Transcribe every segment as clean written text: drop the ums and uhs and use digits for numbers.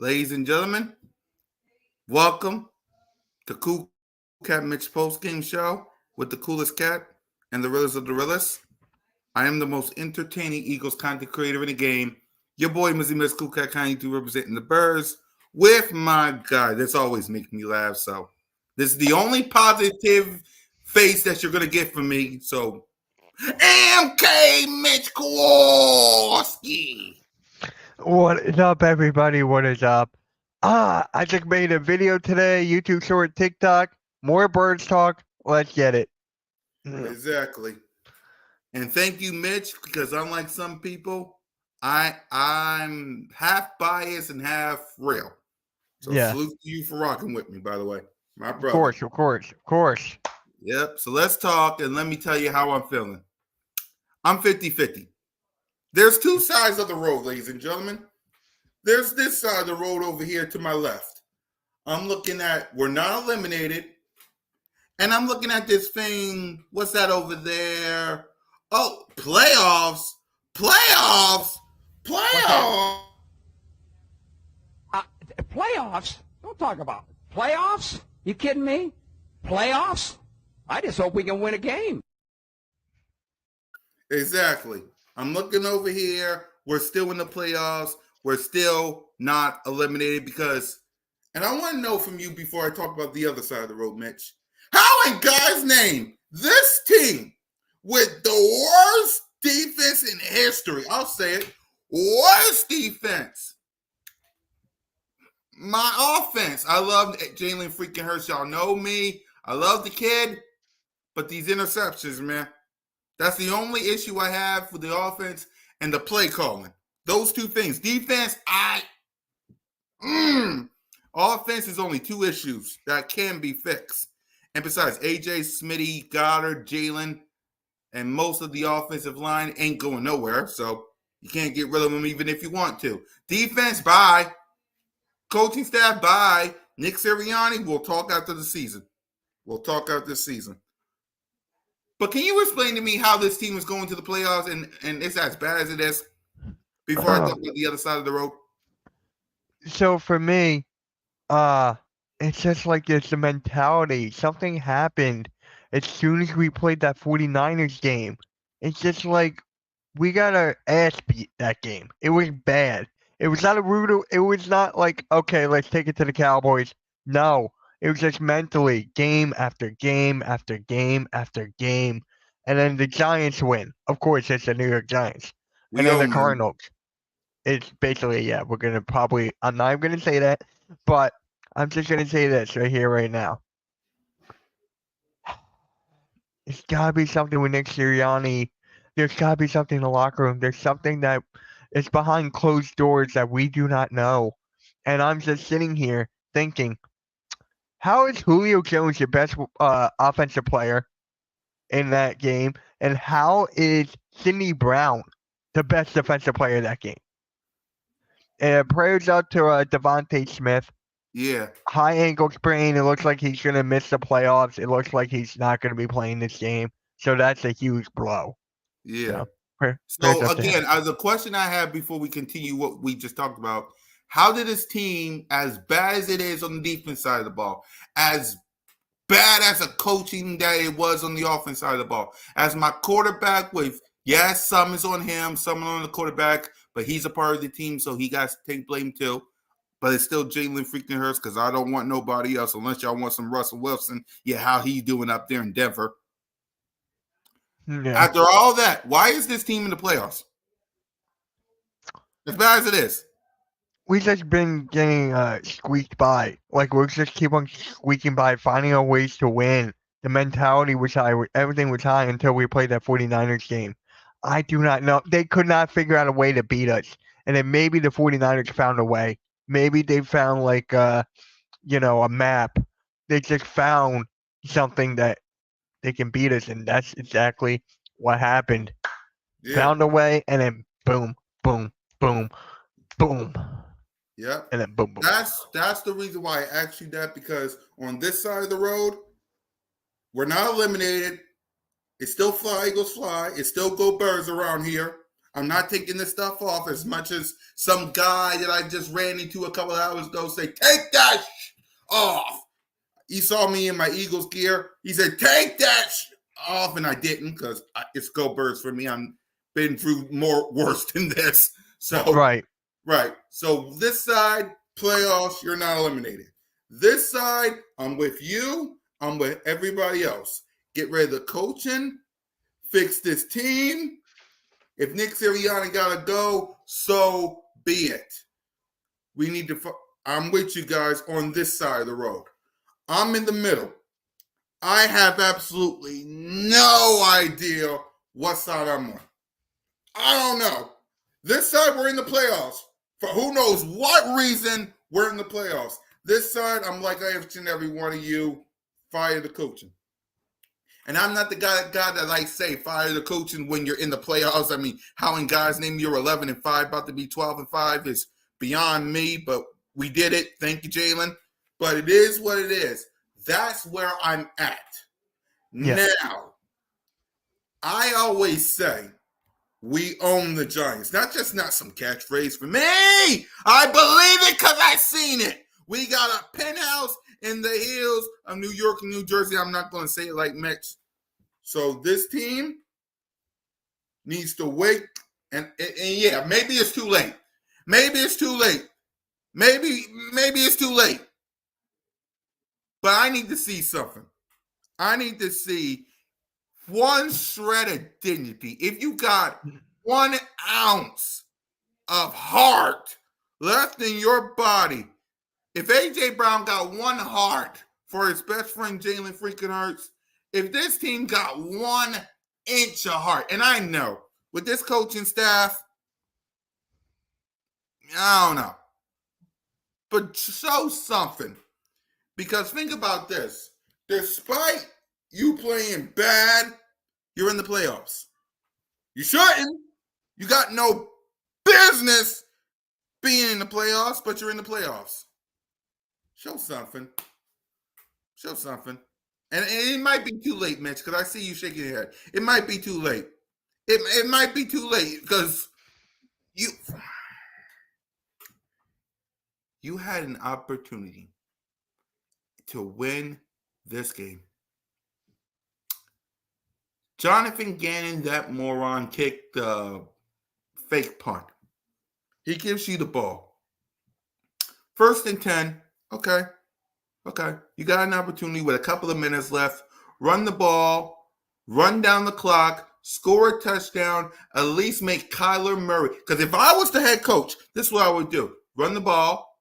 Ladies and gentlemen, welcome to CoolCat-Mitch Postgame Show with the coolest cat and the realest of the realest. I am the most entertaining Eagles content creator in the game. Your boy, Mizzy Miss CoolCat, kindly do representing the Birds with my guy. That's always making me laugh. So this is the only positive face that you're going to get from me. So MK Mitch Kowalski. What is up, everybody? What is up? I just made a video today, YouTube short, TikTok, more birds talk. Let's get it. Exactly. And thank you, Mitch, because unlike some people, I'm half biased and half real. So Yeah, salute to you for rocking with me, by the way. My of brother. course, of course, of course. Yep. So let's talk and let me tell you how I'm feeling. I'm 50-50. There's two sides of the road, ladies and gentlemen. There's this side of the road over here to my left. I'm looking at we're not eliminated. And I'm looking at this thing. What's that over there? Oh, playoffs. Playoffs. Playoffs. Playoffs? Don't talk about it. Playoffs? You kidding me? Playoffs? I just hope we can win a game. Exactly. I'm looking over here. We're still in the playoffs. We're still not eliminated because, and I want to know from you before I talk about the other side of the road, Mitch. How in God's name, this team with the worst defense in history, I'll say it, worst defense. My offense, I love Jalen freaking Hurts. Y'all know me. I love the kid, but these interceptions, man, that's the only issue I have with the offense and the play calling. Those two things. Defense, offense is only two issues that can be fixed. And besides, AJ, Smitty, Goddard, Jalen, and most of the offensive line ain't going nowhere. So you can't get rid of them even if you want to. Defense, bye. Coaching staff, bye. Nick Sirianni, we'll talk after the season. But can you explain to me how this team is going to the playoffs and it's as bad as it is before I talk about the other side of the road? So for me, it's just like it's the mentality. Something happened as soon as we played that 49ers game. It's just like we got our ass beat that game. It was bad. It was not it was not like, okay, let's take it to the Cowboys. No. It was just mentally game after game after game after game. And then the Giants win. Of course, it's the New York Giants. And We then the own them. Cardinals. It's basically, yeah, I'm not going to say that, but I'm just going to say this right here, right now. It's got to be something with Nick Sirianni. There's got to be something in the locker room. There's something that is behind closed doors that we do not know. And I'm just sitting here thinking, how is Julio Jones the best offensive player in that game? And how is Sidney Brown the best defensive player in that game? And prayers out to Devontae Smith. Yeah. High ankle sprain. It looks like he's going to miss the playoffs. It looks like he's not going to be playing this game. So that's a huge blow. Yeah. So again, the question I have before we continue what we just talked about, how did this team, as bad as it is on the defense side of the ball, as bad as a coaching that it was on the offense side of the ball, as my quarterback with, yes, some is on him, some on the quarterback, but he's a part of the team, so he got to take blame too. But it's still Jalen freaking Hurts because I don't want nobody else unless y'all want some Russell Wilson. Yeah, how he's doing up there in Denver. Yeah. After all that, why is this team in the playoffs? As bad as it is. We just been getting squeaked by. Like, we'll just keep on squeaking by, finding our ways to win. The mentality was high. Everything was high until we played that 49ers game. I do not know. They could not figure out a way to beat us. And then maybe the 49ers found a way. Maybe they found, like, a map. They just found something that they can beat us, and that's exactly what happened. Yeah. Found a way, and then boom, boom, boom, boom. Yeah. And then boom, boom. That's the reason why I asked you that, because on this side of the road, we're not eliminated. It's still fly, Eagles fly. It's still go Birds around here. I'm not taking this stuff off as much as some guy that I just ran into a couple of hours ago say, take that off. He saw me in my Eagles gear. He said, take that off. And I didn't because it's go birds for me. I'm been through worse than this. So, Right. So this side, playoffs, you're not eliminated. This side, I'm with you. I'm with everybody else. Get rid of the coaching. Fix this team. If Nick Sirianni got to go, so be it. We need to I'm with you guys on this side of the road. I'm in the middle. I have absolutely no idea what side I'm on. I don't know. This side, we're in the playoffs. For who knows what reason, we're in the playoffs. This side, I'm like each and every one of you, fire the coaching. And I'm not the guy that I say fire the coaching when you're in the playoffs. I mean, how in God's name you're 11-5, about to be 12-5 is beyond me, but we did it. Thank you, Jalen. But it is what it is. That's where I'm at. Yeah. Now, I always say we own the Giants. Not some catchphrase for me. I believe it because I've seen it. We got a penthouse in the hills of New York and New Jersey. I'm not going to say it like Mitch. So this team needs to wait. And yeah, maybe it's too late. Maybe it's too late. Maybe it's too late. But I need to see something. I need to see one shred of dignity. If you got 1 ounce of heart left in your body, if A.J. Brown got 1 heart for his best friend Jalen freaking Hurts, if this team got 1 inch of heart, and I know with this coaching staff, I don't know, but show something. Because think about this. Despite you playing bad, you're in the playoffs. You shouldn't. You got no business being in the playoffs, but you're in the playoffs. Show something. Show something. And it might be too late, Mitch, because I see you shaking your head. It might be too late. It might be too late because you had an opportunity to win this game. Jonathan Gannon, that moron, kicked the fake punt. He gives you the ball. 1st and 10. Okay. You got an opportunity with a couple of minutes left. Run the ball, run down the clock, score a touchdown, at least make Kyler Murray. Because if I was the head coach, this is what I would do. Run the ball.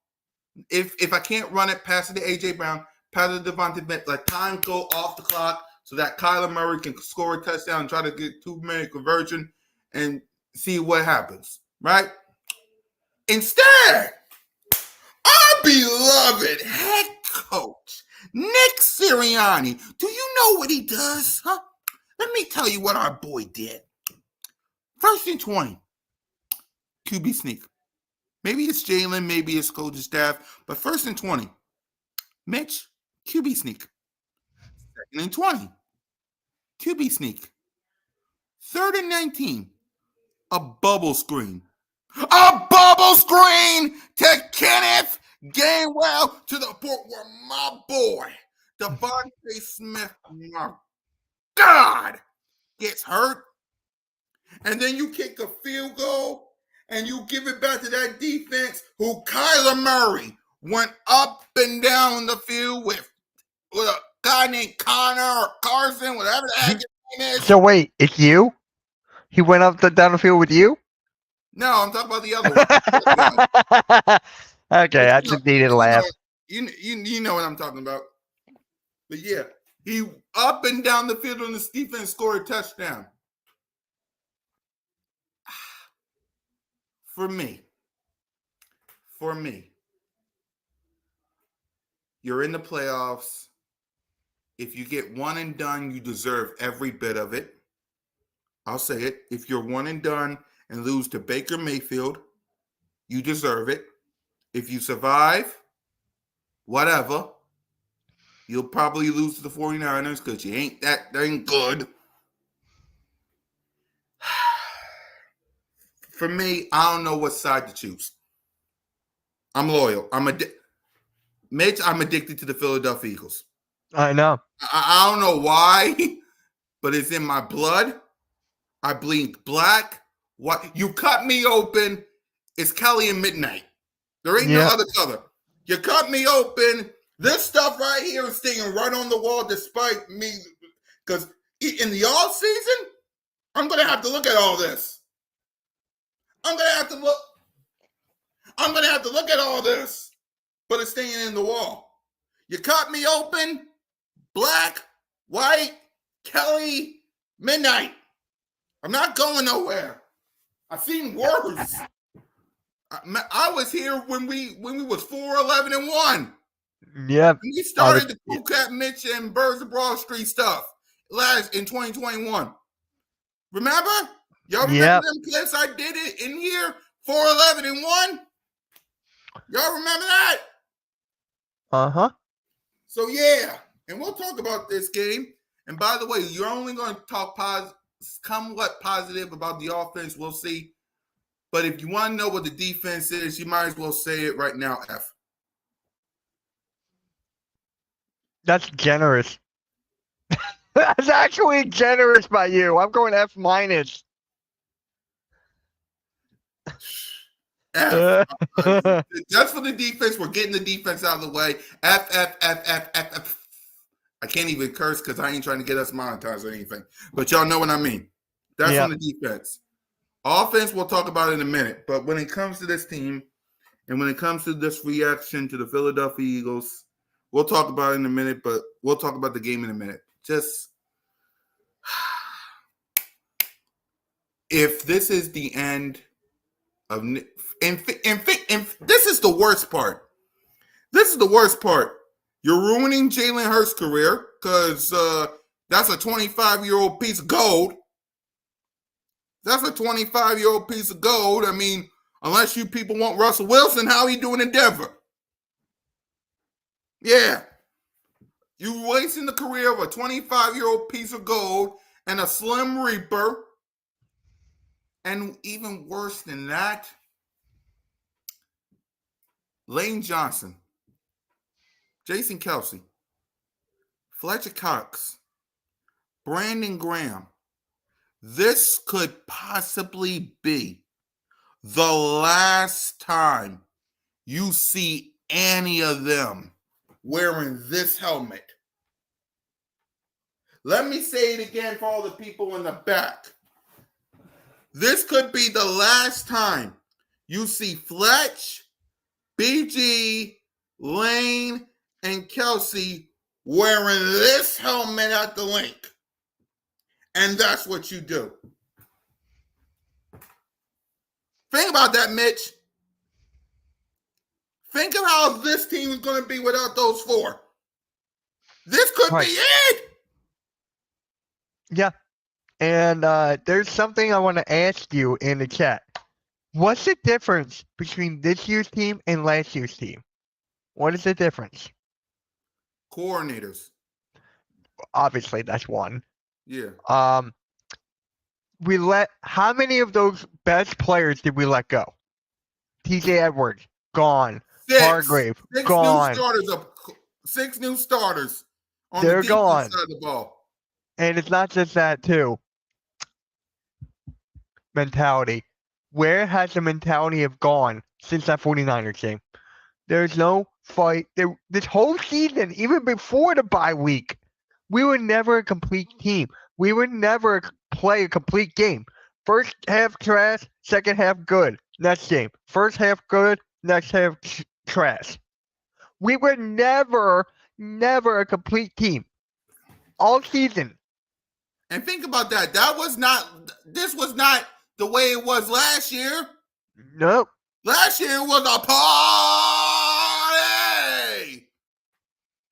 If I can't run it, pass it to A.J. Brown, pass it to Devontae Smith, let time go off the clock so that Kyler Murray can score a touchdown and try to get 2-minute conversion and see what happens, right? Instead, our beloved head coach, Nick Sirianni, do you know what he does? Huh? Let me tell you what our boy did. 1st and 20, QB sneak. Maybe it's Jalen, maybe it's coaching staff, but 1st and 20, Mitch, QB sneak. 2nd and 20, QB sneak. 3rd and 19, a bubble screen. A bubble screen to Kenneth Gainwell to the point where my boy, Devontae Smith, my God, gets hurt. And then you kick a field goal and you give it back to that defense who Kyler Murray went up and down the field with a guy named Connor or Carson, whatever the heck his name is. So wait, it's you? He went up down the field with you? No, I'm talking about the other one. Okay, I just needed a laugh. You know what I'm talking about. But yeah, he up and down the field on this defense scored a touchdown. For me, you're in the playoffs. If you get 1 and done, you deserve every bit of it. I'll say it. If you're 1 and done and lose to Baker Mayfield, you deserve it. If you survive, whatever, you'll probably lose to the 49ers because you ain't that dang good. for me, I don't know what side to choose. I'm loyal. Mitch, I'm addicted to the Philadelphia Eagles. I know. I don't know why, but it's in my blood. I bleed black. What you cut me open? It's Kelly and Midnight. There ain't no other color. You cut me open. This stuff right here is staying right on the wall, despite me. Because in the off season, I'm gonna have to look at all this. I'm gonna have to look at all this, but it's staying in the wall. You cut me open. Black, white, Kelly, Midnight. I'm not going nowhere. I've seen worse. I was here when we was 4-11-1. Yep. We started the CoolCat-Mitch and Birds of Broad Street stuff last in 2021. Remember? Y'all remember them clips I did it in here? 4-11-1? Y'all remember that? Uh-huh. So yeah, and we'll talk about this game. And by the way, you're only going to talk somewhat positive about the offense. We'll see. But if you want to know what the defense is, you might as well say it right now, F. That's generous. That's actually generous by you. I'm going F-. F. Just for the defense. We're getting the defense out of the way. F. I can't even curse because I ain't trying to get us monetized or anything. But y'all know what I mean. That's on the defense. Offense, we'll talk about it in a minute. But when it comes to this team and when it comes to this reaction to the Philadelphia Eagles, we'll talk about it in a minute, but we'll talk about the game in a minute. Just if this is the end of and this is the worst part. This is the worst part. You're ruining Jalen Hurts' career because that's a 25-year-old piece of gold. That's a 25-year-old piece of gold. I mean, unless you people want Russell Wilson, how are you doing in Denver? Yeah. You wasting the career of a 25-year-old piece of gold and a Slim Reaper. And even worse than that, Lane Johnson, Jason Kelsey, Fletcher Cox, Brandon Graham. This could possibly be the last time you see any of them wearing this helmet. Let me say it again for all the people in the back. This could be the last time you see Fletch, BG, Lane, and Kelsey wearing this helmet at the link. And that's what you do. Think about that, Mitch. Think of how this team is going to be without those four. This could be it. Yeah. And there's something I want to ask you in the chat. What's the difference between this year's team and last year's team? What is the difference? Coordinators. Obviously, that's one. Yeah. How many of those best players did we let go? TJ Edwards, gone. Hargrave, gone. Six new starters on They're the gone. defense side of the ball. And it's not just that, too. Mentality. Where has the mentality have gone since that 49ers game? There's no fight. This whole season, even before the bye week, we were never a complete team. We would never play a complete game. First half trash, second half good. Next game. First half good, next half trash. We were never a complete team. All season. And think about that. This was not the way it was last year. Nope. Last year was a party.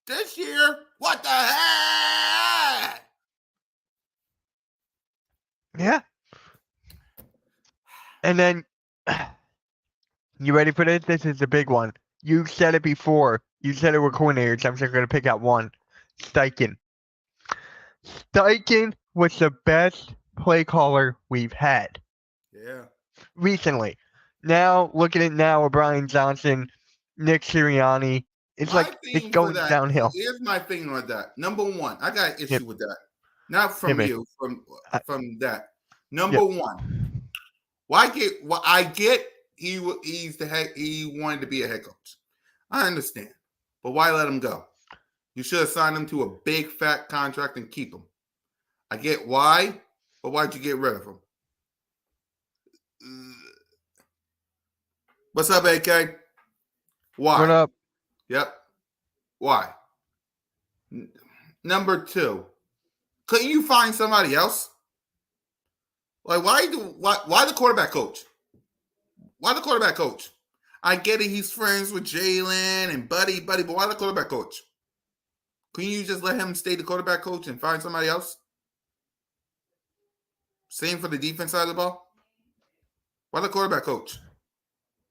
This year, what the heck? Yeah. And then, you ready for this? This is the big one. You said it before. You said it with coordinators. I'm just going to pick out one. Steichen. Steichen was the best play caller we've had. Yeah. recently. Now, look at it now with Brian Johnson, Nick Sirianni. It's My like it's thing for going that, downhill. here's my thing with that. Number one, I got an Hit, issue with that. Not hit from me. you, I- from that. Yep. Number one, I get he's the head, he wanted to be a head coach. I understand. But why let him go? You should have signed him to a big fat contract and keep him. I get why, but why'd you get rid of him? What's up, AK? Why? What up? Yep. Why? Number two, couldn't you find somebody else? Like, why the quarterback coach? Why the quarterback coach? I get it, he's friends with Jalen and Buddy, but why the quarterback coach? Couldn't you just let him stay the quarterback coach and find somebody else? Same for the defense side of the ball. Why the quarterback coach?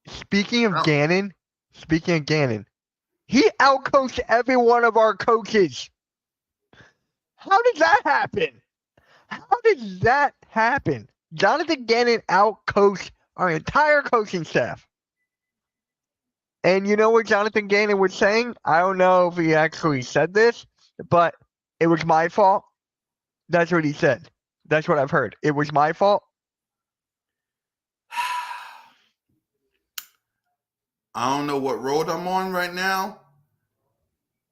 Speaking of Gannon, he outcoached every one of our coaches. How did that happen? Jonathan Gannon outcoached our entire coaching staff. And you know what Jonathan Gannon was saying? I don't know if he actually said this, but it was my fault. That's what he said. That's what I've heard. It was my fault. I don't know what road I'm on right now,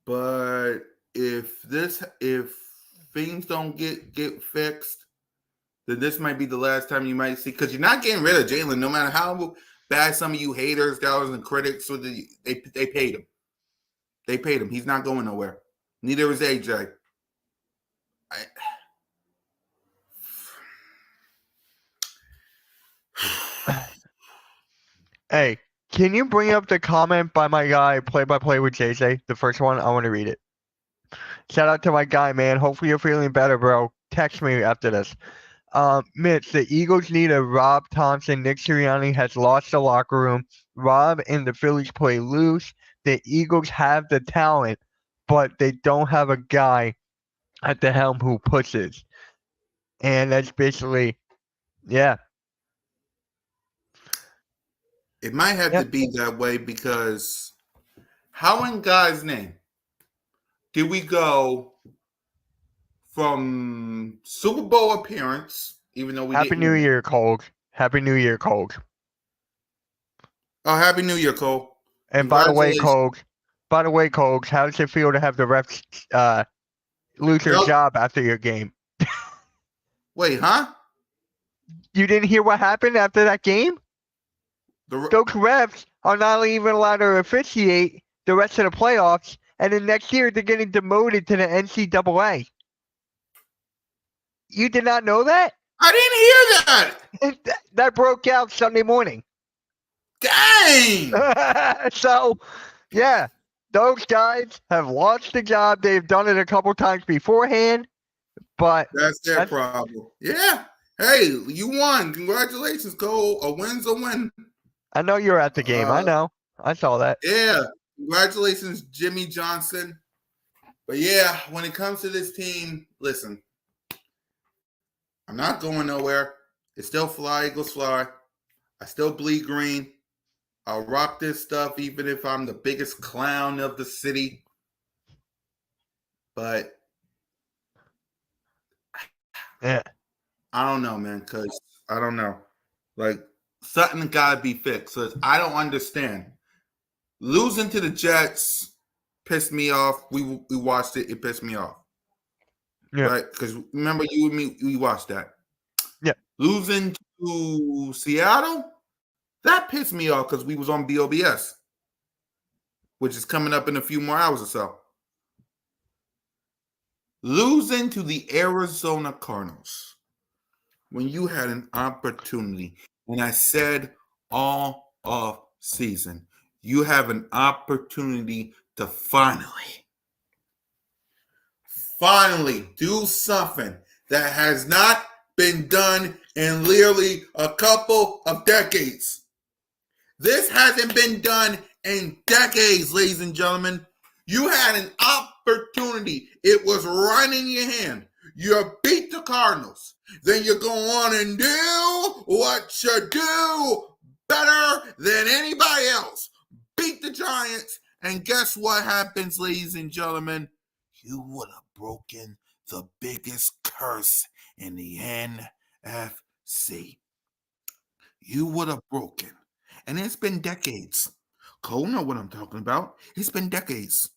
but if things don't get fixed, then this might be the last time you might see, because you're not getting rid of Jalen, no matter how bad some of you haters, doubters, and critics, they paid him. They paid him. He's not going nowhere. Neither is AJ. Hey, can you bring up the comment by my guy, play-by-play with JJ? The first one, I want to read it. Shout out to my guy, man. Hopefully you're feeling better, bro. Text me after this. Mitch, the Eagles need a Rob Thompson. Nick Sirianni has lost the locker room. Rob and the Phillies play loose. The Eagles have the talent, but they don't have a guy at the helm who pushes. And that's basically, yeah. It might have to be that way, because how in God's name did we go from Super Bowl appearance, even though we Happy didn't New win? Year, Cole. Happy New Year, Cole. Oh, Happy New Year, Cole. And by the way, Cole, how does it feel to have the refs lose their job after your game? Wait, huh? You didn't hear what happened after that game? Those refs are not even allowed to officiate the rest of the playoffs, and then next year they're getting demoted to the NCAA. You did not know that? I didn't hear that. That broke out Sunday morning. Dang! So, yeah, those guys have lost the job. They've done it a couple times beforehand, but that's their problem. Yeah. Hey, you won. Congratulations, Cole. A win's a win. I know you're at the game. I know. I saw that. Yeah. Congratulations, Jimmy Johnson. But yeah, when it comes to this team, listen, I'm not going nowhere. It's still fly, Eagles fly. I still bleed green. I'll rock this stuff even if I'm the biggest clown of the city. But yeah, I don't know, man, because I don't know. Like, something got to be fixed. So I don't understand. Losing to the Jets pissed me off. We watched it. It pissed me off. Yeah. Right? Because remember, you and me, we watched that. Yeah. Losing to Seattle, that pissed me off because we was on BOBS, which is coming up in a few more hours or so. Losing to the Arizona Cardinals when you had an opportunity, and I said all off season, you have an opportunity to finally do something that has not been done in literally a couple of decades. This hasn't been done in decades, ladies and gentlemen. You had an opportunity. It was right in your hand. You beat the Cardinals. then you go on and do what you do better than anybody else. Beat the Giants, and guess what happens, ladies and gentlemen? You would have broken the biggest curse in the NFC. You would have broken. And it's been decades. Cole know what I'm talking about. It's been decades.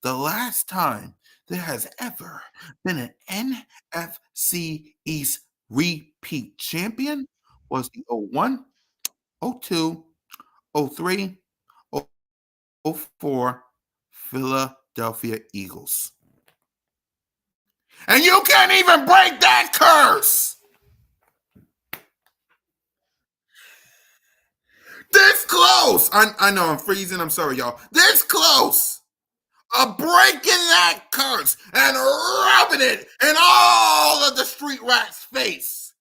The last time there has ever been an NFC East repeat champion was the 01, 02, 03, 04 Philadelphia Eagles. And you can't even break that curse. This close. I know I'm freezing. I'm sorry, y'all. This close of breaking that curse and rubbing it in all of the street rats' face.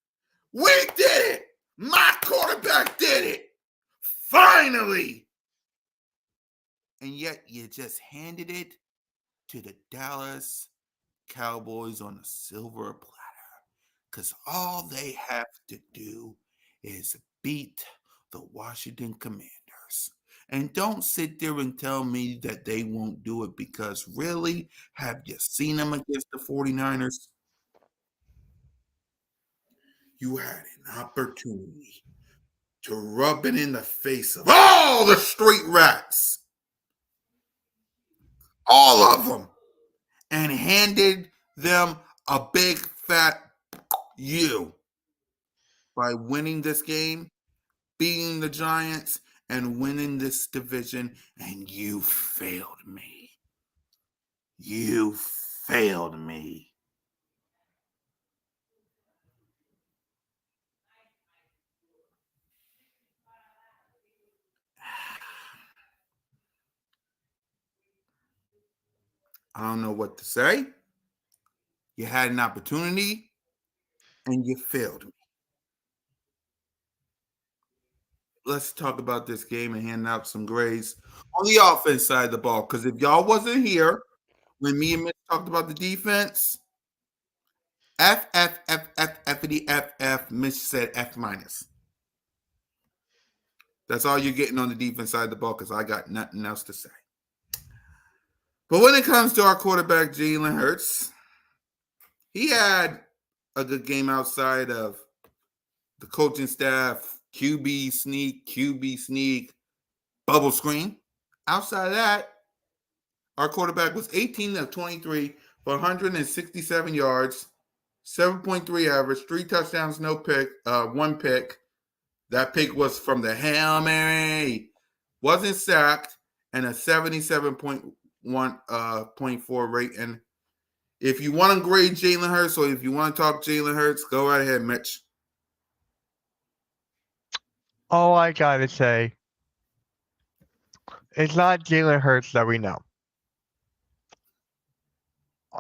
We did it. My quarterback did it. Finally. And yet you just handed it to the Dallas Cowboys on a silver platter. Because all they have to do is beat the Washington Commanders. And don't sit there and tell me that they won't do it, because really, have you seen them against the 49ers? You had an opportunity to rub it in the face of all the street rats, all of them, and handed them a big fat you by winning this game, beating the Giants, and winning this division. And you failed me. You failed me. I don't know what to say. You had an opportunity, and you failed me. Let's talk about this game and hand out some grades on the offense side of the ball. Because if y'all wasn't here when me and Mitch talked about the defense, F, F, F, F, F, F, F, Mitch said F minus. That's all you're getting on the defense side of the ball, because I got nothing else to say. But when it comes to our quarterback, Jalen Hurts, he had a good game outside of the coaching staff, QB sneak, bubble screen. Outside of that, our quarterback was 18 of 23 for 167 yards, 7.3 average, 3 touchdowns, no pick, 1 pick. That pick was from the Hail Mary. Wasn't sacked, and a 77.1.4 rate. And if you want to grade Jalen Hurts, or if you want to talk Jalen Hurts, go right ahead, Mitch. All I gotta say, it's not Jalen Hurts that we know.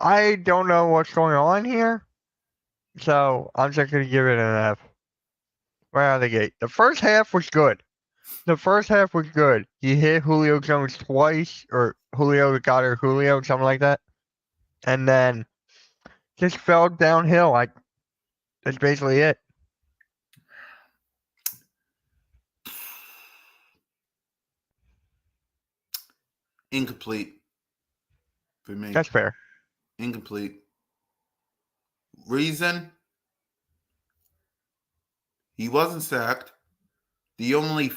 I don't know what's going on here, so I'm just gonna give it an F. Right out of the gate. The first half was good. He hit Julio Jones twice, or Julio got her Julio, something like that. And then just fell downhill. That's basically it. Incomplete for me. That's fair. Incomplete. Reason? He wasn't sacked. The only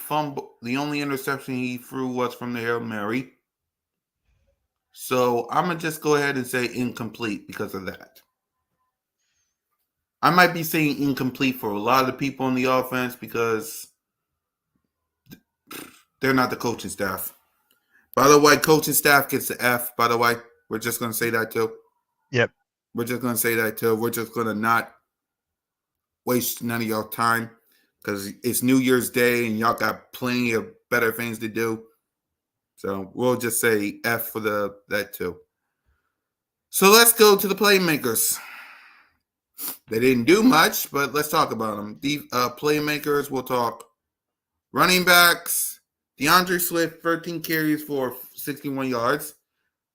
interception he threw was from the Hail Mary. So I'm going to just go ahead and say incomplete because of that. I might be saying incomplete for a lot of the people on the offense because they're not the coaching staff. By the way, coaching staff gets the F, by the way. We're just going to say that too. Yep. We're just going to say that too. We're just going to not waste none of y'all time, because it's New Year's Day and y'all got plenty of better things to do. So we'll just say F for that too. So let's go to the playmakers. They didn't do much, but let's talk about them. The playmakers, we'll talk running backs. DeAndre Swift, 13 carries for 61 yards.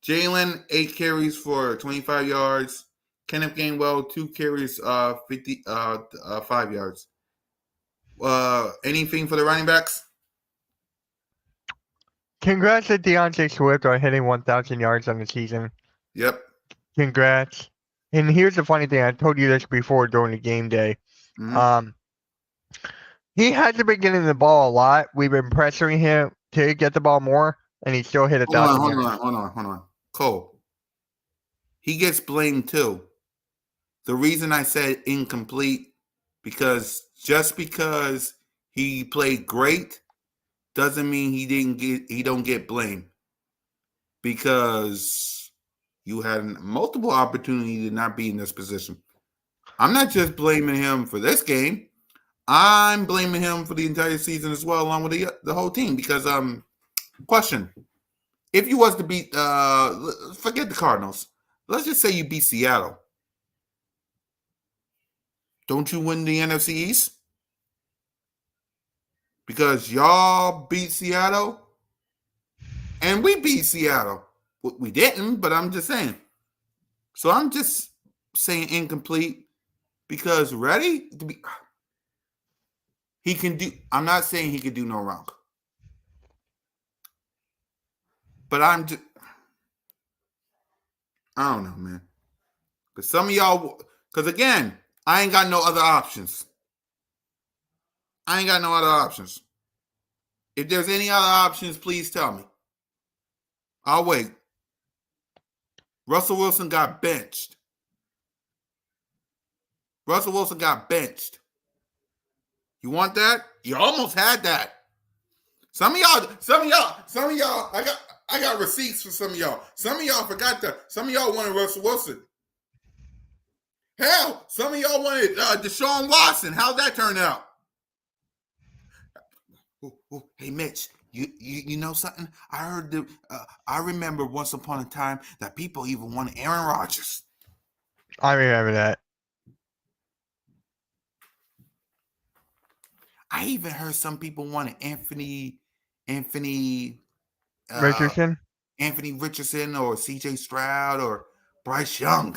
Jalen, 8 carries for 25 yards. Kenneth Gainwell, 2 carries, 5 yards. Anything for the running backs? Congrats to DeAndre Swift on hitting 1,000 yards on the season. Yep. Congrats. And here's the funny thing. I told you this before during the game day. Mm-hmm. He hasn't been getting the ball a lot. We've been pressuring him to get the ball more, and he still hit 1,000 yards. Hold on. Cole. He gets blamed too. The reason I said incomplete, because just because he played great doesn't mean he don't get blamed. Because you had multiple opportunities to not be in this position. I'm not just blaming him for this game. I'm blaming him for the entire season as well, along with the whole team. Because question: if you was to beat, forget the Cardinals. Let's just say you beat Seattle. Don't you win the NFC East? Because y'all beat Seattle, and we beat Seattle. We didn't, but I'm just saying. So I'm just saying incomplete because ready to be. He can do. I'm not saying he can do no wrong, but I'm just. I don't know, man. Because some of y'all. Because again, I ain't got no other options. If there's any other options, please tell me. I'll wait. Russell Wilson got benched. You want that? You almost had that. Some of y'all, I got receipts for some of y'all. Some of y'all forgot that. Some of y'all wanted Russell Wilson. Hell, some of y'all wanted Deshaun Watson. How'd that turn out? Ooh, hey, Mitch, you know something? I heard I remember once upon a time that people even wanted Aaron Rodgers. I remember that. I even heard some people wanted Anthony Richardson? Anthony Richardson or CJ Stroud or Bryce Young.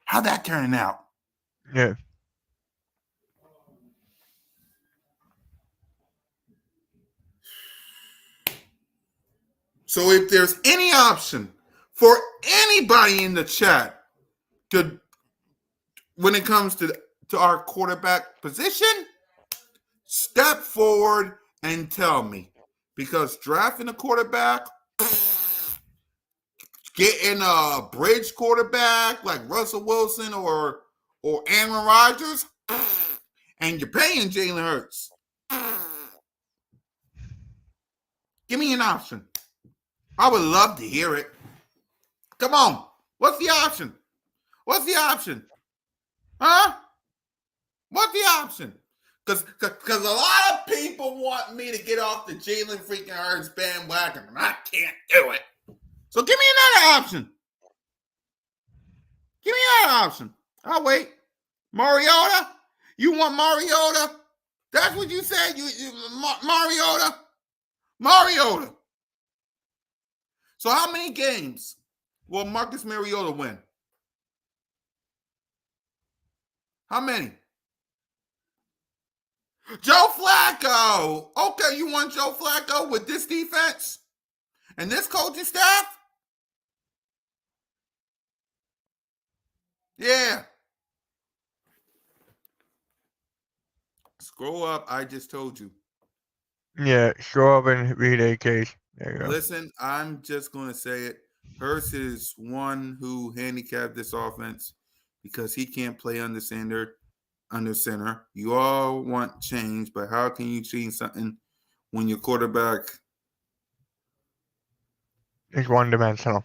How'd that turn out? Yeah. So if there's any option for anybody in the chat to, when it comes to our quarterback position, step forward and tell me. Because drafting a quarterback, getting a bridge quarterback like Russell Wilson or Aaron Rodgers, and you're paying Jalen Hurts. Give me an option. I would love to hear it. Come on. What's the option? Huh? What's the option? Because a lot of people want me to get off the Jalen freaking Hurts bandwagon, and I can't do it. So give me another option. I'll wait. Mariota? You want Mariota? That's what you said? Mariota. So how many games will Marcus Mariota win? How many? Joe Flacco. Okay, you want Joe Flacco with this defense and this coaching staff? Yeah. Scroll up. I just told you. Yeah, scroll up and read AKs. There you go. Listen, I'm just going to say it. Hurts is one who handicapped this offense because he can't play under center. You all want change, but how can you change something when your quarterback It's one-dimensional.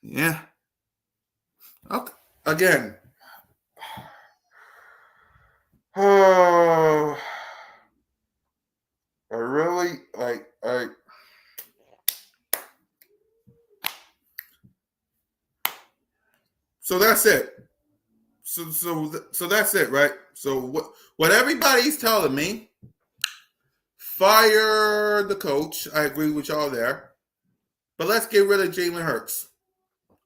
Yeah. Okay. Again. Oh, I really I So that's it. So that's it, right? So what everybody's telling me, fire the coach. I agree with y'all there. But let's get rid of Jalen Hurts.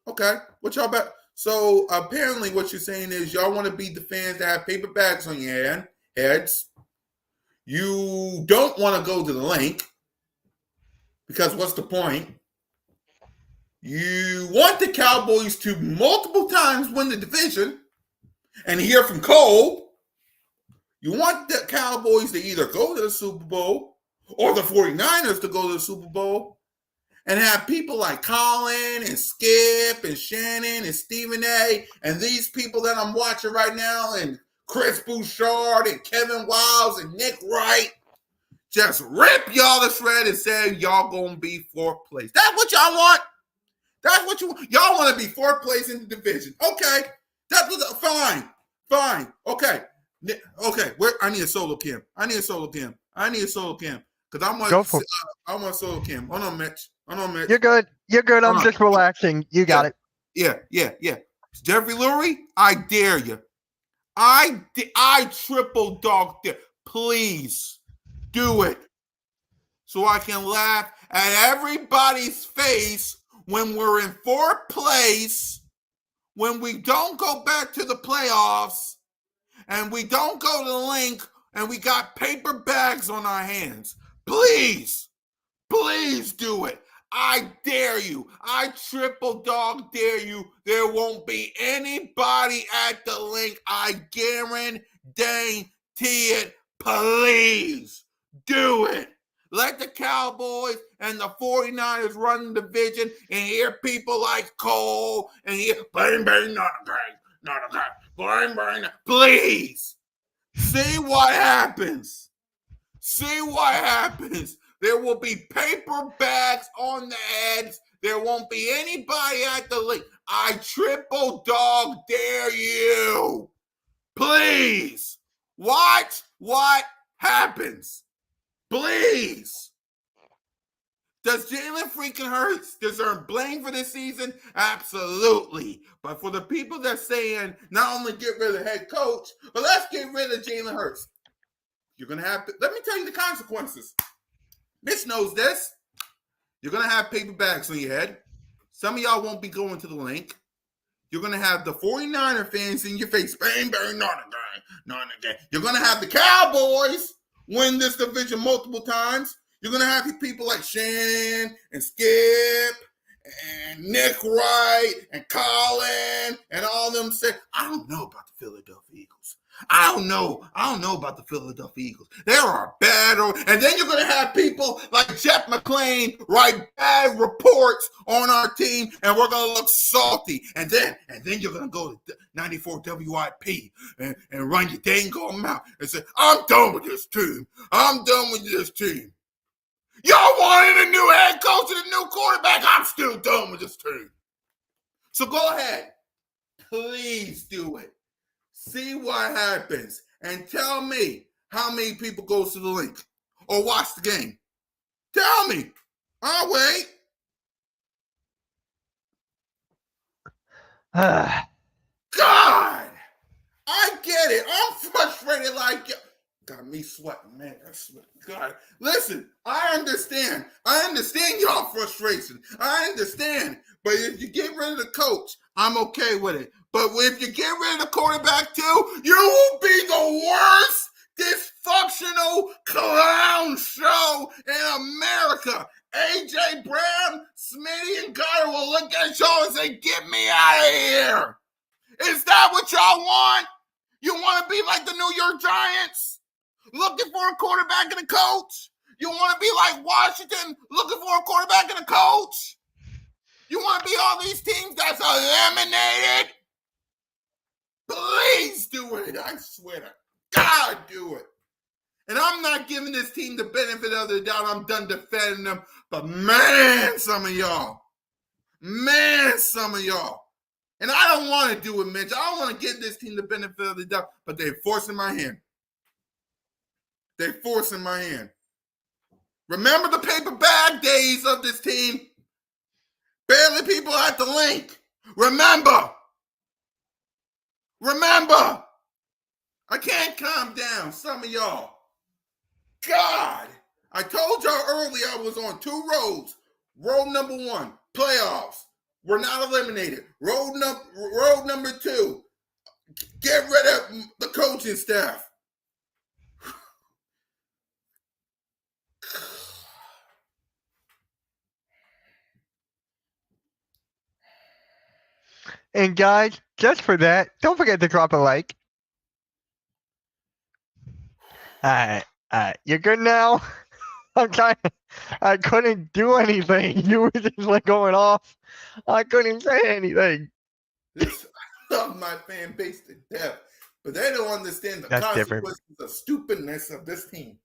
Okay. What y'all bet? So apparently what you're saying is y'all want to beat the fans that have paper bags on your heads. You don't want to go to the link because what's the point? You want the Cowboys to multiple times win the division and hear from Cole. You want the Cowboys to either go to the Super Bowl or the 49ers to go to the Super Bowl and have people like Colin and Skip and Shannon and Stephen A. and these people that I'm watching right now and Chris Bouchard and Kevin Wiles and Nick Wright just rip y'all to shred and say y'all gonna be fourth place. That's what y'all want? That's what you want? Y'all want to be fourth place in the division. Okay. That's fine. Fine. Okay. I need a solo cam. Because I want a solo cam. Hold on, Mitch. You're good. I'm just relaxing. You got it. Yeah. Jeffrey Lurie, I dare you. I triple dog dare. Please do it. So I can laugh at everybody's face when we're in fourth place, when we don't go back to the playoffs, and we don't go to the link, and we got paper bags on our hands. Please do it. I dare you. I triple dog dare you. There won't be anybody at the link. I guarantee it. Please do it. Let the Cowboys and the 49ers run the division and hear people like Cole and hear bang, bang, not a gang, bang, bang. Please. See what happens. There will be paper bags on the heads. There won't be anybody at the link. I triple dog dare you. Please. Watch what happens. Please. Does Jalen freaking Hurts deserve blame for this season? Absolutely. But for the people that's saying not only get rid of the head coach, but let's get rid of Jalen Hurts. You're going to have to, let me tell you the consequences. Mitch knows this. You're going to have paper bags on your head. Some of y'all won't be going to the link. You're going to have the 49er fans in your face. Bang, bang, not again. You're going to have the Cowboys win this division multiple times. You're going to have people like Shannon and Skip and Nick Wright and Colin and all them say, I don't know about the Philadelphia Eagles. I don't know about the Philadelphia Eagles. There are bad, and then you're going to have people like Jeff McClain write bad reports on our team, and we're going to look salty. And then you're going to go to 94 WIP and run your dang gone mouth and say, I'm done with this team. Y'all wanted a new head coach and a new quarterback. I'm still done with this team. So go ahead. Please do it. See what happens. And tell me how many people goes to the link or watch the game. Tell me. I'll wait. God. I get it. I'm frustrated like you. Got me sweating, man. God. Listen, I understand. Y'all frustration. I understand. But if you get rid of the coach, I'm okay with it. But if you get rid of the quarterback too, you will be the worst dysfunctional clown show in America. AJ Brown, Smitty, and Guy will look at y'all and say, get me out of here. Is that what y'all want? You want to be like the New York Giants? Looking for a quarterback and a coach? You want to be like Washington, looking for a quarterback and a coach? You want to be all these teams that's eliminated? Please do it. I swear to God, do it. And I'm not giving this team the benefit of the doubt. I'm done defending them. But man, some of y'all. And I don't want to do it, Mitch. I don't want to give this team the benefit of the doubt. But they're forcing my hand. Remember the paper bag days of this team? Barely people at the link. Remember. I can't calm down. Some of y'all. God. I told y'all earlier I was on two roads. Road number one, playoffs. We're not eliminated. Road number 2. Get rid of the coaching staff. And guys, just for that, don't forget to drop a like. Alright, you're good now? I'm trying. I couldn't do anything. You were just like going off. I couldn't say anything. I love my fan base to death, but they don't understand the That's different. consequences of stupidness of this team.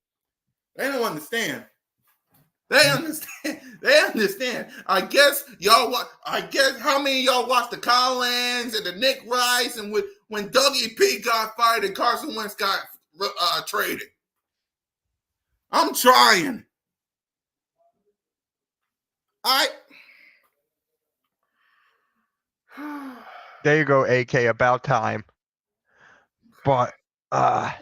They don't understand. They understand. They understand. I guess y'all. I guess how many of y'all watched the Collins and the Nick Rice and when Dougie P got fired and Carson Wentz got traded. I'm trying. There you go, AK. About time. But I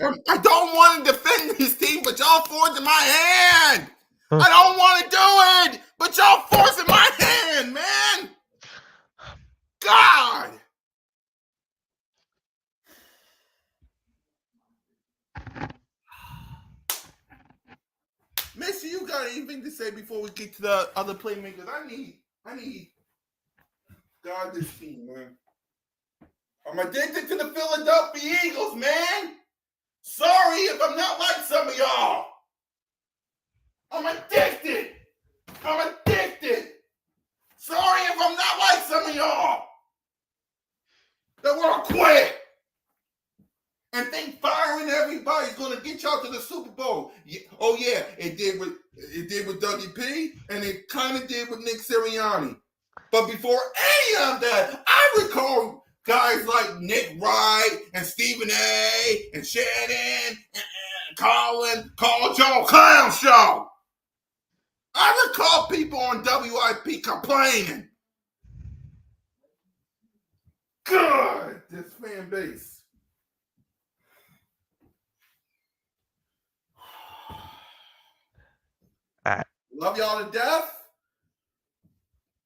don't want to defend this team, but y'all forcing my hand. I don't want to do it, but y'all forcing my hand, man. God. Missy, you got anything to say before we get to the other playmakers? I need God this team, man. I'm addicted to the Philadelphia Eagles, man. Sorry if I'm not like some of y'all. I'm addicted. I'm addicted. Sorry if I'm not like some of y'all that want to quit and think firing everybody's going to get y'all to the Super Bowl. Oh yeah, it did with Dougie P, and it kind of did with Nick Sirianni. But before any of that, I recall guys like Nick Wright and Stephen A. and Shannon and Colin called y'all clown show. I recall people on WIP complaining. God, this fan base. Love y'all to death.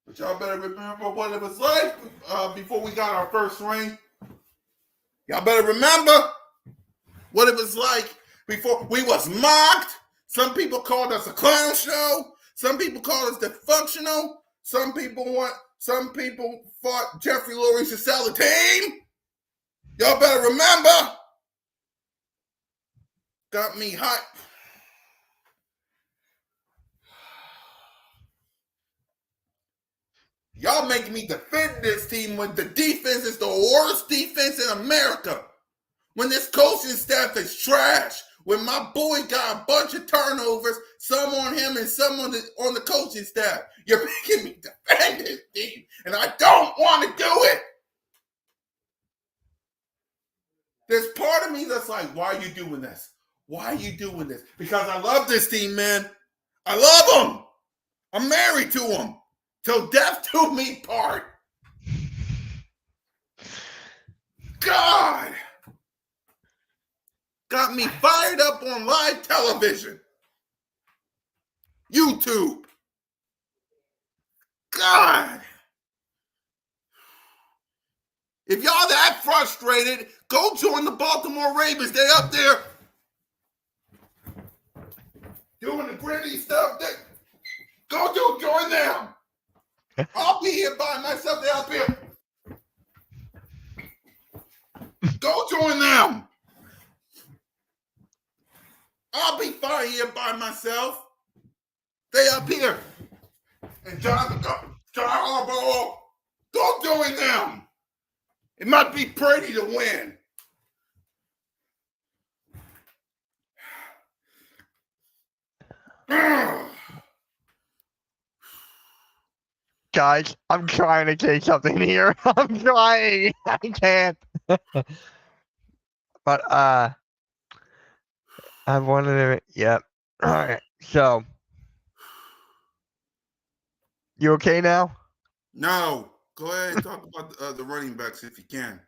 But y'all better remember what it was like before we got our first ring. Y'all better remember what it was like before we was mocked. Some people called us a clown show. Some people called us dysfunctional. Some people thought Jeffrey Lurie should sell the team. Y'all better remember. Got me hyped. Y'all making me defend this team when the defense is the worst defense in America. When this coaching staff is trash. When my boy got a bunch of turnovers, some on him and some on the coaching staff. You're making me defend this team, and I don't want to do it. There's part of me that's like, why are you doing this? Why are you doing this? Because I love this team, man. I love them. I'm married to them. Till death do me part. God. Got me fired up on live television. YouTube. God. If y'all that frustrated, go join the Baltimore Ravens. They up there doing the gritty stuff. Go join them. I'll be here by myself. They up here. Go join them. I'll be fine here by myself. They up here. And John Harbaugh, go join them. It might be pretty to win. guys, I'm trying to say something here. I'm trying. I can't. But I wanted to. Yep. All right. So, you okay now? No. Go ahead and talk about the running backs if you can.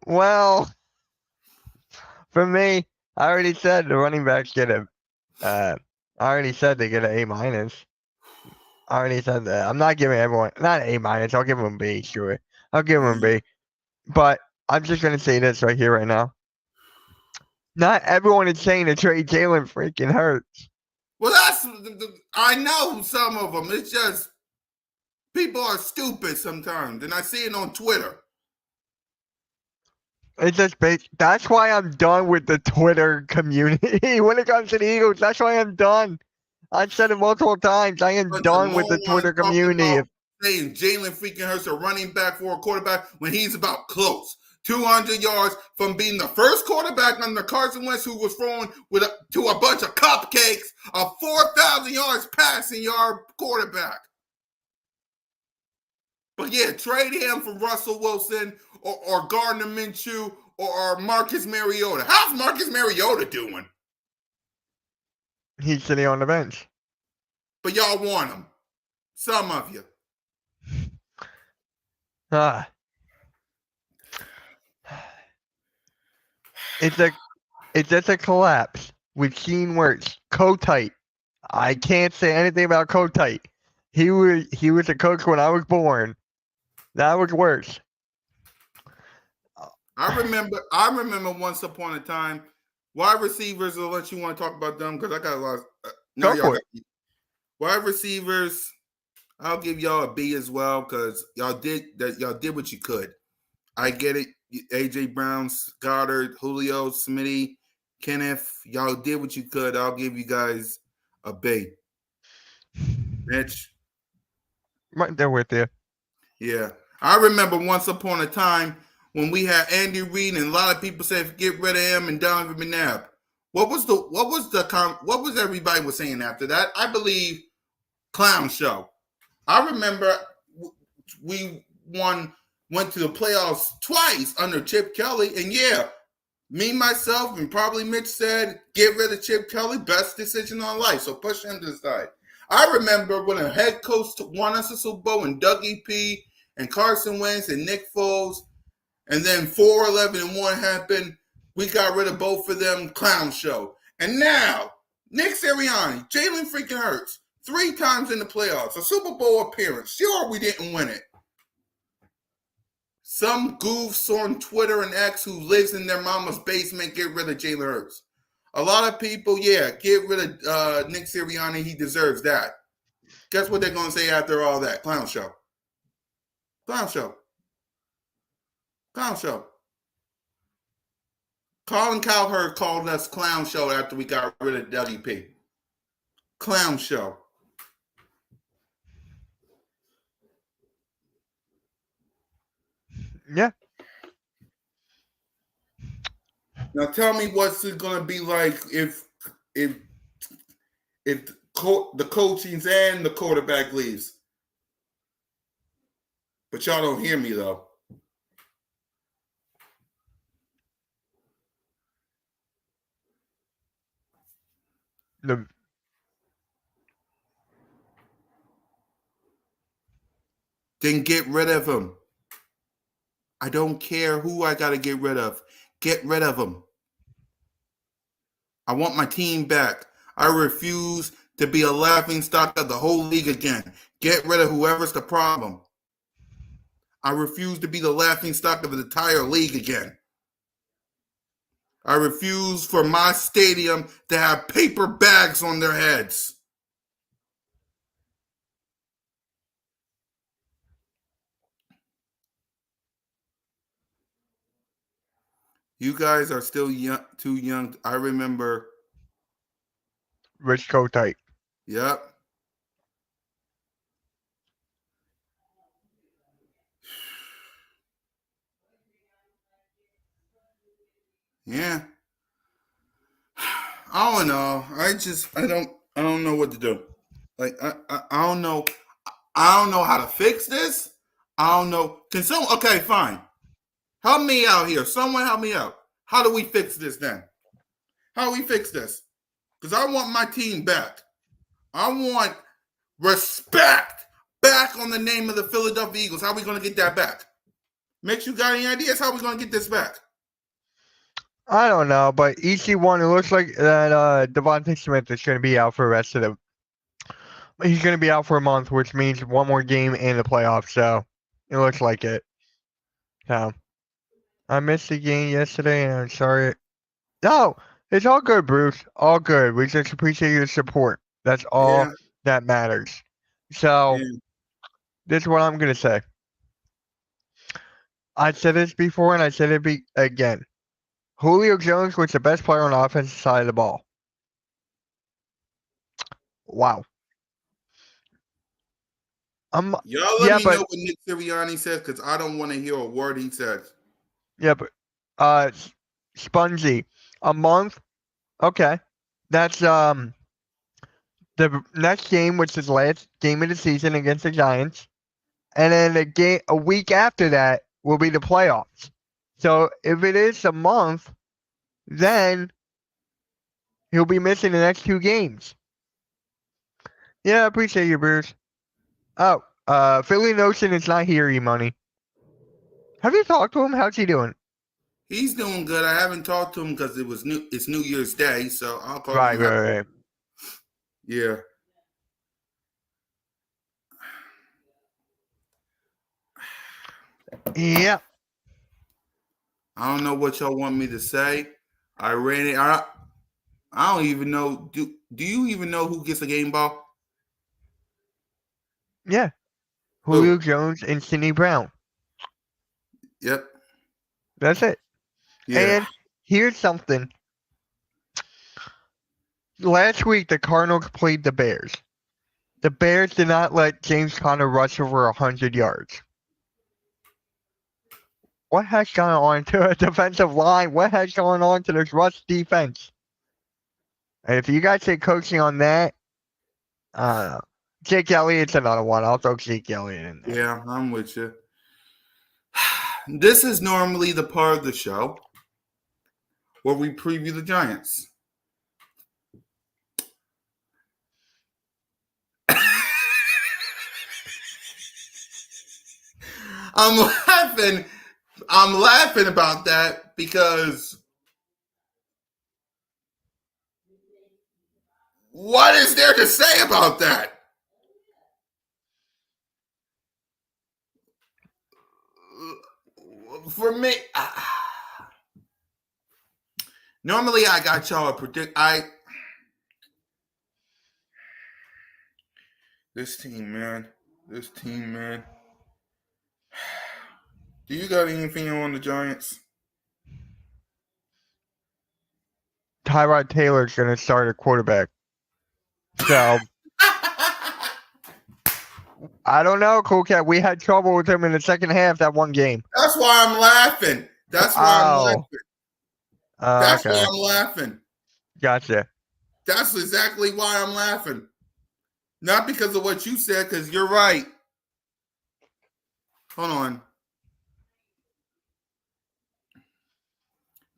Well, for me, I already said the running backs get a. I already said they get an A-. I already said that. I'm not giving everyone not an A-. I'll give him a B. Sure, I'll give him a B. But I'm just gonna say this right here, right now. Not everyone is saying to trade Jalen freaking Hurts. Well, I know some of them. It's just people are stupid sometimes, and I see it on Twitter. It's just that's why I'm done with the Twitter community when it comes to the Eagles. That's why I'm done. I've said it multiple times. I am done with the Twitter community. Saying Jalen freaking Hurts a running back for a quarterback when he's about close. 200 yards from being the first quarterback under Carson Wentz who was throwing to a bunch of cupcakes, a 4,000 yards passing yard quarterback. But yeah, trade him for Russell Wilson or Gardner Minshew or Marcus Mariota. How's Marcus Mariota doing? He's sitting on the bench. But y'all want him. Some of you. It's just a collapse. We've seen worse. Kotite. I can't say anything about Kotite. He was a coach when I was born. That was worse. I remember once upon a time, wide receivers, unless you want to talk about them, because I got a lot. Go for it. Wide receivers, I'll give y'all a B as well because y'all did what you could. I get it. AJ Brown, Goddard, Julio, Smitty, Kenneth, y'all did what you could. I'll give you guys a B. Mitch, Right there with you. Yeah, I remember once upon a time when we had Andy Reid and a lot of people said get rid of him and Donovan McNabb. What was everybody was saying after that? I believe clown show. I remember we went to the playoffs twice under Chip Kelly, and yeah, me, myself, and probably Mitch said, get rid of Chip Kelly, best decision on life. So push him to the side. I remember when a head coach won us a Super Bowl and Dougie P and Carson Wentz and Nick Foles, and then 4-11-1 happened. We got rid of both of them, clown show. And now, Nick Sirianni, Jalen freaking Hurts, 3 times in the playoffs, a Super Bowl appearance. Sure, we didn't win it. Some goofs on Twitter and X who lives in their mama's basement get rid of Jalen Hurts. A lot of people, yeah, get rid of Nick Sirianni. He deserves that. Guess what they're going to say after all that? Clown show. Clown show. Clown show. Colin Cowherd called us clown show after we got rid of WP. Clown show. Yeah. Now tell me what's it going to be like if the coachings and the quarterback leaves. But y'all don't hear me though. Then get rid of him. I don't care who I got to get rid of. Get rid of him. I want my team back. I refuse to be a laughingstock of the whole league again. Get rid of whoever's the problem. I refuse to be the laughingstock of the entire league again. I refuse for my stadium to have paper bags on their heads. You guys are still young, too young. I remember. Rich Kotite. Yep. Yeah. I don't know. I don't know what to do. Like I don't know. I don't know how to fix this. I don't know. Okay, fine. Help me out here. Someone help me out. How do we fix this then? How do we fix this? Because I want my team back. I want respect back on the name of the Philadelphia Eagles. How are we going to get that back? Mitch, you got any ideas? How are we going to get this back? I don't know, but EC1, it looks like that Devontae Smith is going to be out for the rest of He's going to be out for a month, which means one more game in the playoffs. So it looks like it. So I missed the game yesterday, and I'm sorry. No, it's all good, Bruce. All good. We just appreciate your support. That's all Yeah, that matters. So yeah. this is what I'm going to say. I said this before, and I said it again. Julio Jones was the best player on the offensive side of the ball. Wow. Y'all let Yeah, me know but what Nick Sirianni says because I don't want to hear a word he says. yeah, but Spongy, a month. Okay, that's the next game, which is last game of the season against the Giants, and then a week after that will be the playoffs. So if it is a month, then he'll be missing the next 2 games. Yeah, I appreciate you, Bruce. Oh, Philly Notion is not here, E-Money. Have you talked to him? How's he doing? He's doing good. I haven't talked to him because it's New Year's Day, so I'll call Right, him after. right. Yeah. Yeah. I don't know what y'all want me to say. I ran it. I don't even know. Do you even know who gets a game ball? Yeah. Julio Who? Jones and Sidney Brown. Yep. That's it. Yeah. And here's something. Last week, the Cardinals played the Bears. The Bears did not let James Conner rush over 100 yards. What has gone on to a defensive line? What has gone on to this rush defense? And if you guys say coaching on that, Jake Elliott's another one. I'll throw Jake Elliott in there. Yeah, I'm with you. This is normally the part of the show where we preview the Giants. I'm laughing. I'm laughing about that because what is there to say about that? For me, normally I got y'all a predict. This team, man. This team, man. Do you got anything on the Giants? Tyrod Taylor's going to start at quarterback. So, I don't know, CoolCat. We had trouble with him in the second half that one game. That's why I'm laughing. That's why I'm laughing. That's Okay. why I'm laughing. Gotcha. That's exactly why I'm laughing. Not because of what you said, because you're right. Hold on.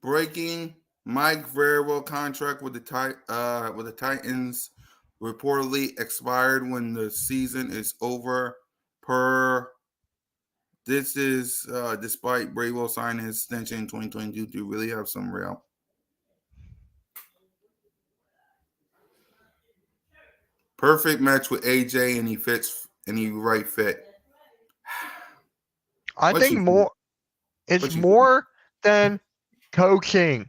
Breaking Mike Vrabel contract with the Titans reportedly expired when the season is over. This is despite Vrabel signing his extension in 2022. Do you really have some real? Perfect match with AJ, and he fits, and he right fit. I What think you more. think? It's What you more than coaching.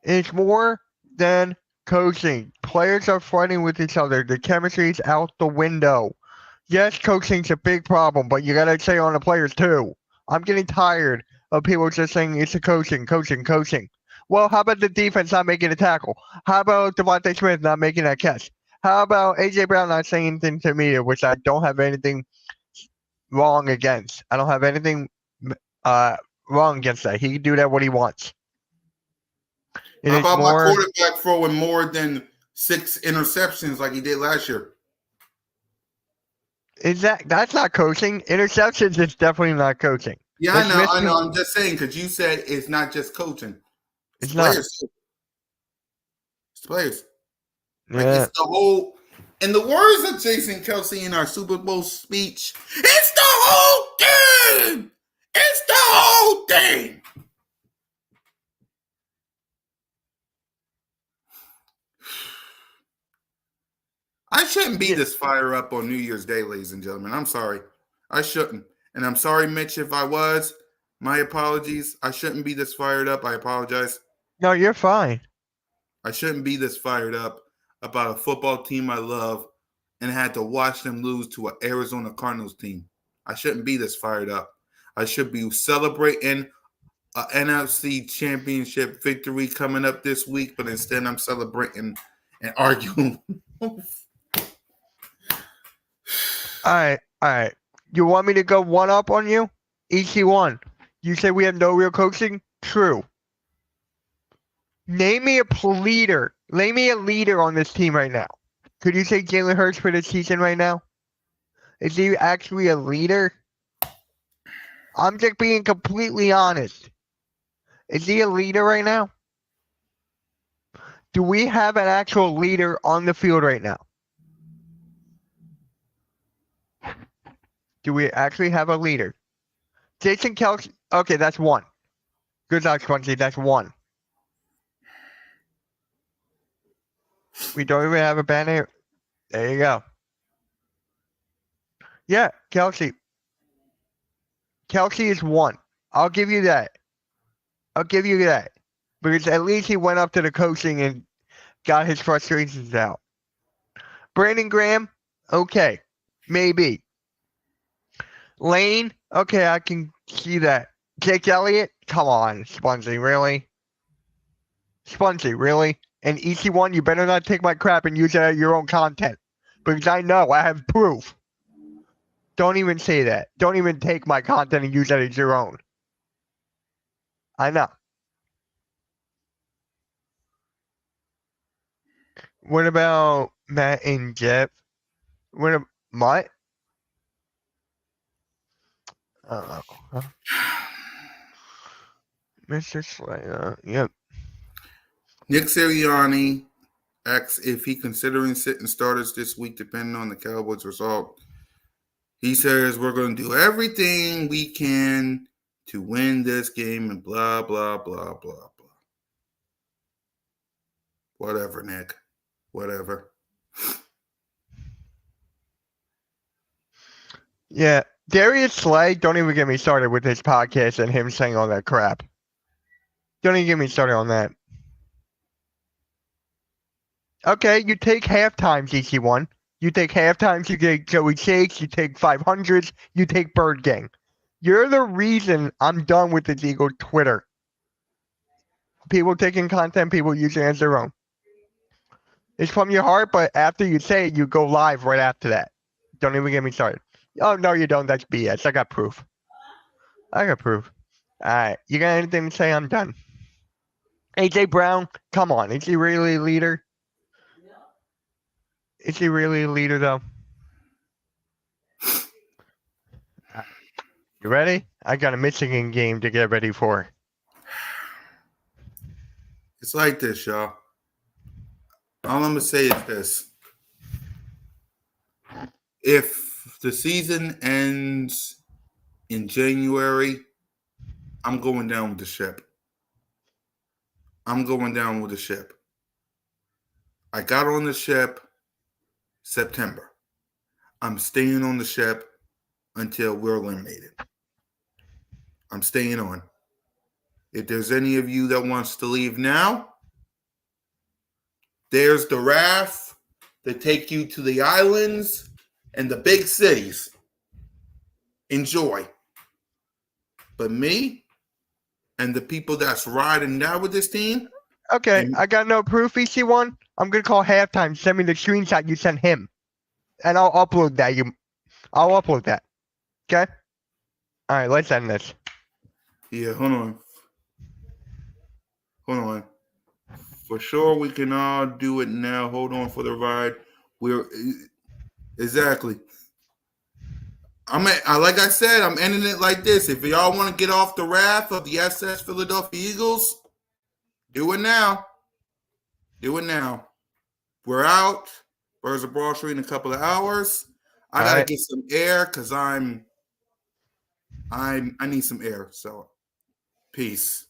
It's more than coaching. Players are fighting with each other. The chemistry is out the window. Yes, coaching's a big problem, but you gotta say on the players too. I'm getting tired of people just saying it's a coaching. Well, how about the defense not making a tackle? How about Devontae Smith not making that catch? How about AJ Brown not saying anything to me, which I don't have anything wrong against. I don't have anything wrong against that. He can do that what he wants. It How is about my more. quarterback throwing more than 6 interceptions like he did last year? That's not coaching? Interceptions is definitely not coaching. Yeah, It's I know. missing. I'm just saying because you said it's not just coaching. It's It's not. players. It's players. Like Yeah. it's the whole. In the words of Jason Kelsey in our Super Bowl speech, it's the whole thing. It's the whole thing. I shouldn't be this fire up on New Year's Day, ladies and gentlemen. I'm sorry. I shouldn't. And I'm sorry, Mitch, if I was. My apologies. I shouldn't be this fired up. I apologize. No, you're fine. I shouldn't be this fired up about a football team I love and had to watch them lose to an Arizona Cardinals team. I shouldn't be this fired up. I should be celebrating an NFC championship victory coming up this week, but instead I'm celebrating and arguing. All right. You want me to go one up on you? EC1. You say we have no real coaching? True. Name me a leader. Name me a leader on this team right now. Could you say Jalen Hurts for the season right now? Is he actually a leader? I'm just being completely honest. Is he a leader right now? Do we have an actual leader on the field right now? Do we actually have a leader? Jason Kelce. Okay, that's one. Good luck, Spongy. That's one. We don't even have a banner. There you go. Yeah, Kelce. Kelce is one. I'll give you that. Because at least he went up to the coaching and got his frustrations out. Brandon Graham, okay. Maybe. Lane, okay, I can see that. Jake Elliott, come on, Spunsy, really? And EC1, you better not take my crap and use it as your own content. Because I know, I have proof. Don't even say that. Don't even take my content and use it as your own. I know. What about Matt and Jeff? What? Mr. Slayer, yep. Nick Sirianni asks if he considering sitting starters this week, depending on the Cowboys' result. He says we're going to do everything we can to win this game and blah, blah, blah, blah, blah. Whatever, Nick. Whatever. Yeah. Darius Slay, don't even get me started with his podcast and him saying all that crap. Don't even get me started on that. Okay, you take half times, EC1. You take half times, you take Joey Chase, you take 500s, you take Bird Gang. You're the reason I'm done with this Eagle Twitter. People taking content, people using it as their own. It's from your heart, but after you say it, you go live right after that. Don't even get me started. Oh, no, you don't. That's BS. I got proof. All right. You got anything to say? I'm done. AJ Brown, come on. Is he really a leader? Is he really a leader, though? You ready? I got a Michigan game to get ready for. It's like this, y'all. All I'm going to say is this. If the season ends in January, I'm going down with the ship. I got on the ship September. I'm staying on the ship until we're eliminated. I'm staying on. If there's any of you that wants to leave now, there's the raft that take you to the islands and the big cities. Enjoy. But me and the people that's riding down with this team. Okay, I got no proof, EC1. I'm going to call halftime. Send me the screenshot you sent him. And I'll upload that. I'll upload that. Okay? All right, let's end this. Yeah, hold on. For sure, we can all do it now. Hold on for the ride. Exactly. Like I said, I'm ending it like this. If y'all want to get off the raft of the SS Philadelphia Eagles, do it now. We're out. Birds of Broad Street in a couple of hours. I gotta get some air because I need some air. So, peace.